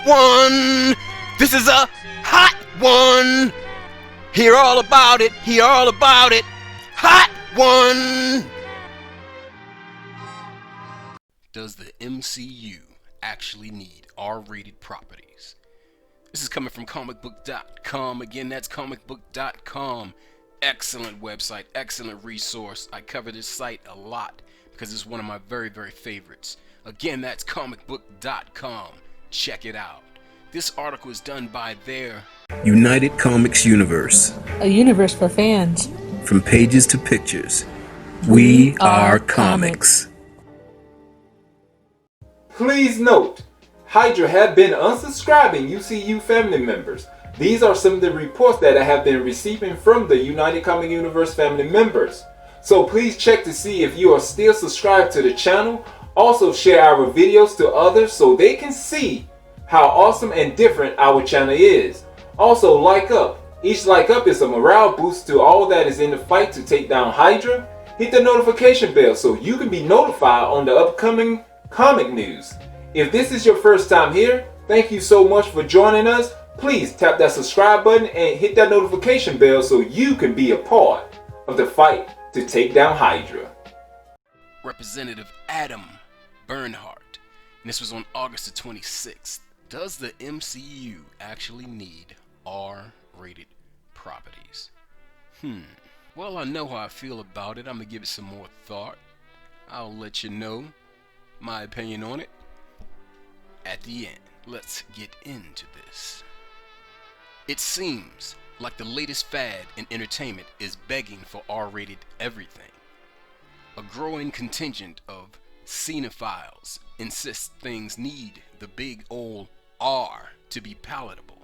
one. This is a hot one. Hear all about it. Hear all about it. Hot one. Does the MCU actually need R-rated properties? This is coming from comicbook.com. Again, that's comicbook.com. Excellent website, excellent resource. I cover this site a lot because it's one of my very, very favorites. Again, that's comicbook.com. Check it out. This article is done by their United Comics Universe. A universe for fans. From pages to pictures, we are comics. Please note, Hydra have been unsubscribing UCU family members. These are some of the reports that I have been receiving from the United Comic Universe family members. So please check to see if you are still subscribed to the channel. Also share our videos to others so they can see how awesome and different our channel is. Also like up. Each like up is a morale boost to all that is in the fight to take down Hydra. Hit the notification bell so you can be notified on the upcoming comic news. If this is your first time here, thank you so much for joining us. Please tap that subscribe button and hit that notification bell so you can be a part of the fight to take down Hydra. Representative Adam Bernhardt, and this was on August the 26th. Does the MCU actually need R-rated properties? Well, I know how I feel about it. I'm gonna give it some more thought. I'll let you know my opinion on it at the end. Let's get into this. It seems like the latest fad in entertainment is begging for R-rated everything. A growing contingent of cinephiles insists things need the big ol' R to be palatable.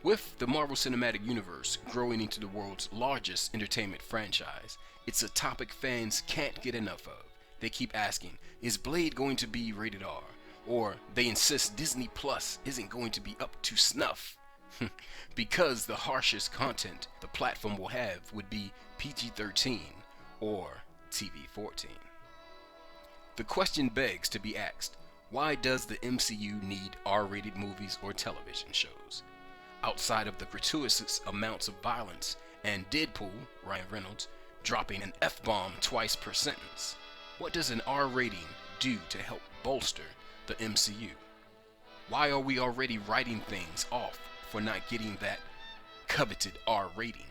With the Marvel Cinematic Universe growing into the world's largest entertainment franchise, it's a topic fans can't get enough of. They keep asking, is Blade going to be rated R? Or they insist Disney Plus isn't going to be up to snuff. Because the harshest content the platform will have would be PG-13 or TV-14. The question begs to be asked, why does the MCU need R-rated movies or television shows? Outside of the gratuitous amounts of violence and Deadpool, Ryan Reynolds, dropping an F-bomb twice per sentence, what does an R rating do to help bolster the MCU? Why are we already writing things off for not getting that coveted R rating?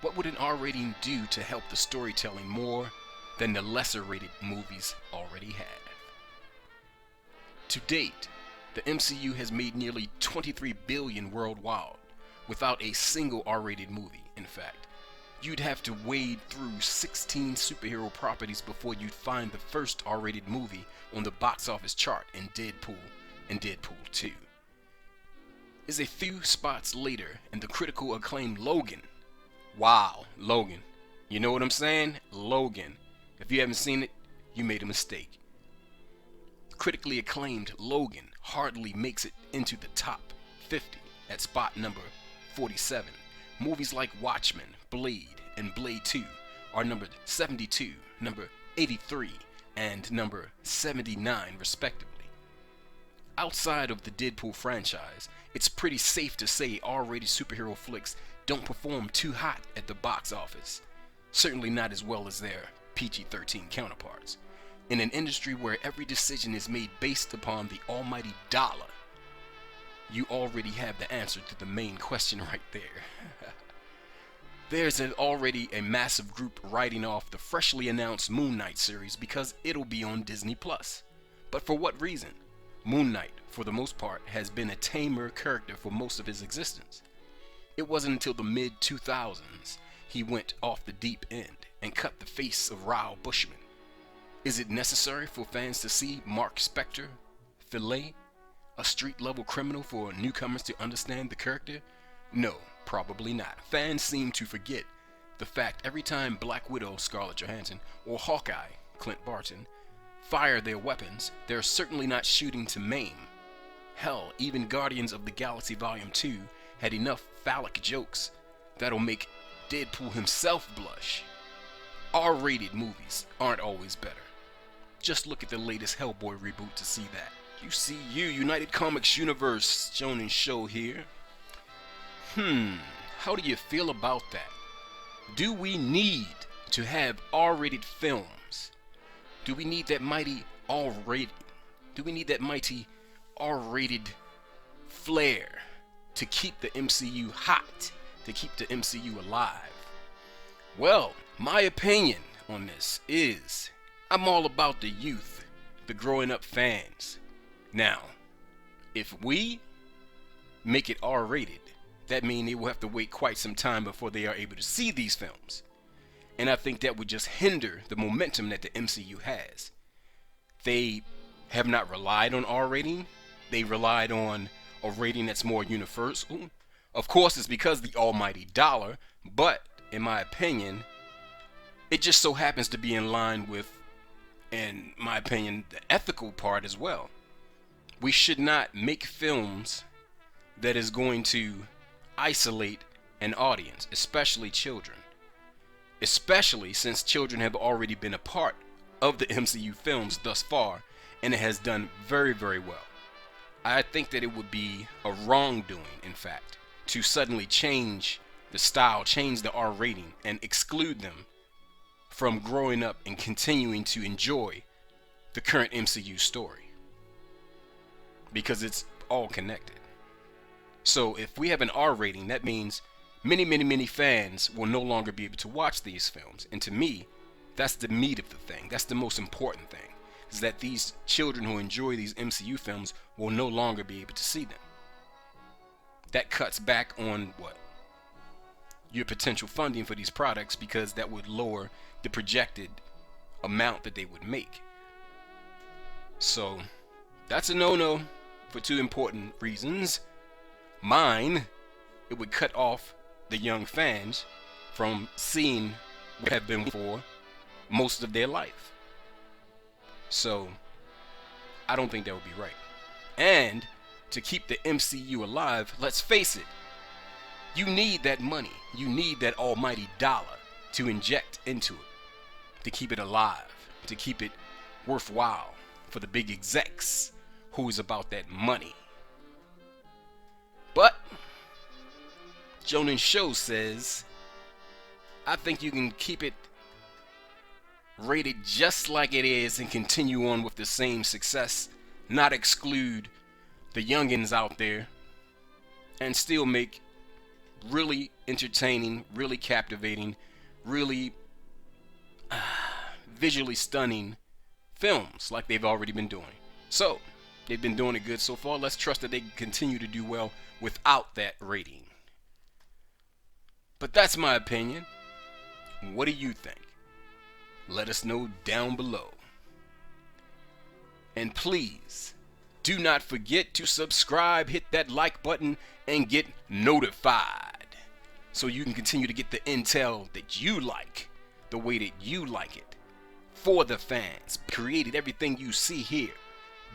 What would an R rating do to help the storytelling more than the lesser rated movies already have? To date, the MCU has made nearly $23 billion worldwide without a single R-rated movie. In fact, you'd have to wade through 16 superhero properties before you'd find the first R-rated movie on the box office chart in Deadpool and Deadpool 2. Is a few spots later in the critical acclaimed Logan. Wow, Logan. You know what I'm saying? Logan. If you haven't seen it, you made a mistake. Critically acclaimed Logan hardly makes it into the top 50 at spot number 47. Movies like Watchmen, Blade, and Blade 2 are numbered 72, number 83, and number 79 respectively. Outside of the Deadpool franchise, it's pretty safe to say R-rated superhero flicks don't perform too hot at the box office. Certainly not as well as their PG-13 counterparts. In an industry where every decision is made based upon the almighty dollar, you already have the answer to the main question right there. There's already a massive group writing off the freshly announced Moon Knight series because it'll be on Disney Plus. But for what reason? Moon Knight, for the most part, has been a tamer character for most of his existence. It wasn't until the mid-2000s he went off the deep end and cut the face of Raoul Bushman. Is it necessary for fans to see Mark Spector fillet a street-level criminal for newcomers to understand the character? No, probably not. Fans seem to forget the fact every time Black Widow, Scarlett Johansson, or Hawkeye, Clint Barton, fire their weapons, they're certainly not shooting to maim. Hell, even Guardians of the Galaxy Volume 2 had enough phallic jokes that'll make Deadpool himself blush. R-rated movies aren't always better. Just look at the latest Hellboy reboot to see that. UCU, United Comics Universe, Jonin Show here. How do you feel about that? Do we need to have R-rated films? Do we need that mighty R-rated? Do we need that mighty R-rated flair to keep the MCU hot, to keep the MCU alive? Well, my opinion on this is I'm all about the youth, the growing up fans. Now, if we make it R-rated, that means they will have to wait quite some time before they are able to see these films. And I think that would just hinder the momentum that the MCU has. They have not relied on R rating. They relied on a rating that's more universal. Of course, it's because of the almighty dollar, but in my opinion, it just so happens to be in line with, in my opinion, the ethical part as well. We should not make films that is going to isolate an audience, especially children. Especially since children have already been a part of the MCU films thus far, and it has done very, very well. I think that it would be a wrongdoing, in fact, to suddenly change the style, change the R rating, and exclude them from growing up and continuing to enjoy the current MCU story. Because it's all connected. So if we have an R rating, that means many fans will no longer be able to watch these films. And to me, that's the meat of the thing. That's the most important thing. Is that these children who enjoy these MCU films will no longer be able to see them. That cuts back on what? Your potential funding for these products, because that would lower the projected amount that they would make. So that's a no-no for two important reasons. Mine, it would cut off the young fans from seeing what have been for most of their life. So I don't think that would be right. And to keep the MCU alive, let's face it, you need that money. You need that almighty dollar to inject into it, to keep it alive, to keep it worthwhile for the big execs who's about that money. But JoninSho's says, I think you can keep it rated just like it is and continue on with the same success, not exclude the youngins out there, and still make really entertaining, really captivating, really visually stunning films like they've already been doing. So they've been doing it good so far. Let's trust that they can continue to do well without that rating. But that's my opinion. What do you think? Let us know down below. And please, do not forget to subscribe, hit that like button, and get notified, so you can continue to get the intel that you like, the way that you like it, for the fans. Created everything you see here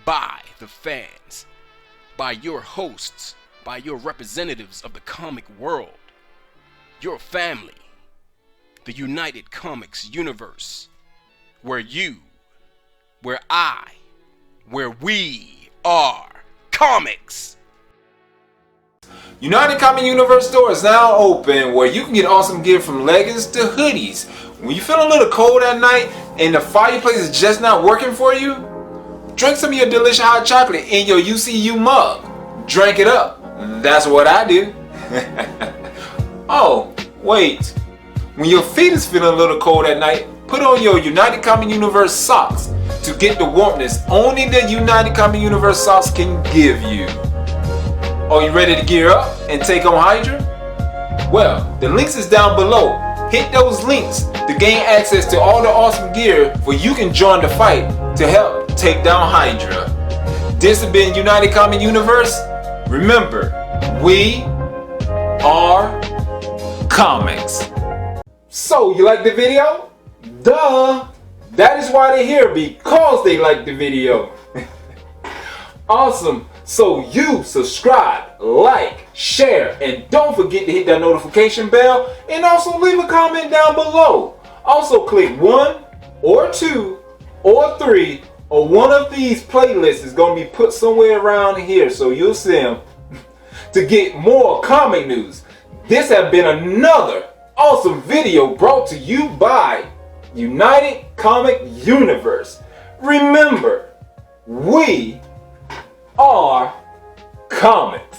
by the fans, by your hosts, by your representatives of the comic world, your family, the United Comics Universe, where you, where I, where we are comics. United Comic Universe store is now open, where you can get awesome gear from leggings to hoodies. When you feel a little cold at night and the fireplace is just not working for you, drink some of your delicious hot chocolate in your UCU mug. Drink it up. That's what I do. Oh, wait. When your feet is feeling a little cold at night, put on your United Comic Universe socks to get the warmness only the United Comic Universe socks can give you. Are you ready to gear up and take on Hydra? Well, the links is down below. Hit those links to gain access to all the awesome gear where you can join the fight to help take down Hydra. This has been United Comic Universe. Remember, we are comics. So, you like the video? Duh! That is why they're here, because they like the video. Awesome. So you subscribe, like, share, and don't forget to hit that notification bell, and also leave a comment down below. Also click 1 or 2 or 3 or one of these playlists is going to be put somewhere around here, so you'll see them, to get more comic news. This has been another awesome video brought to you by United Comic Universe. Remember, we are comic.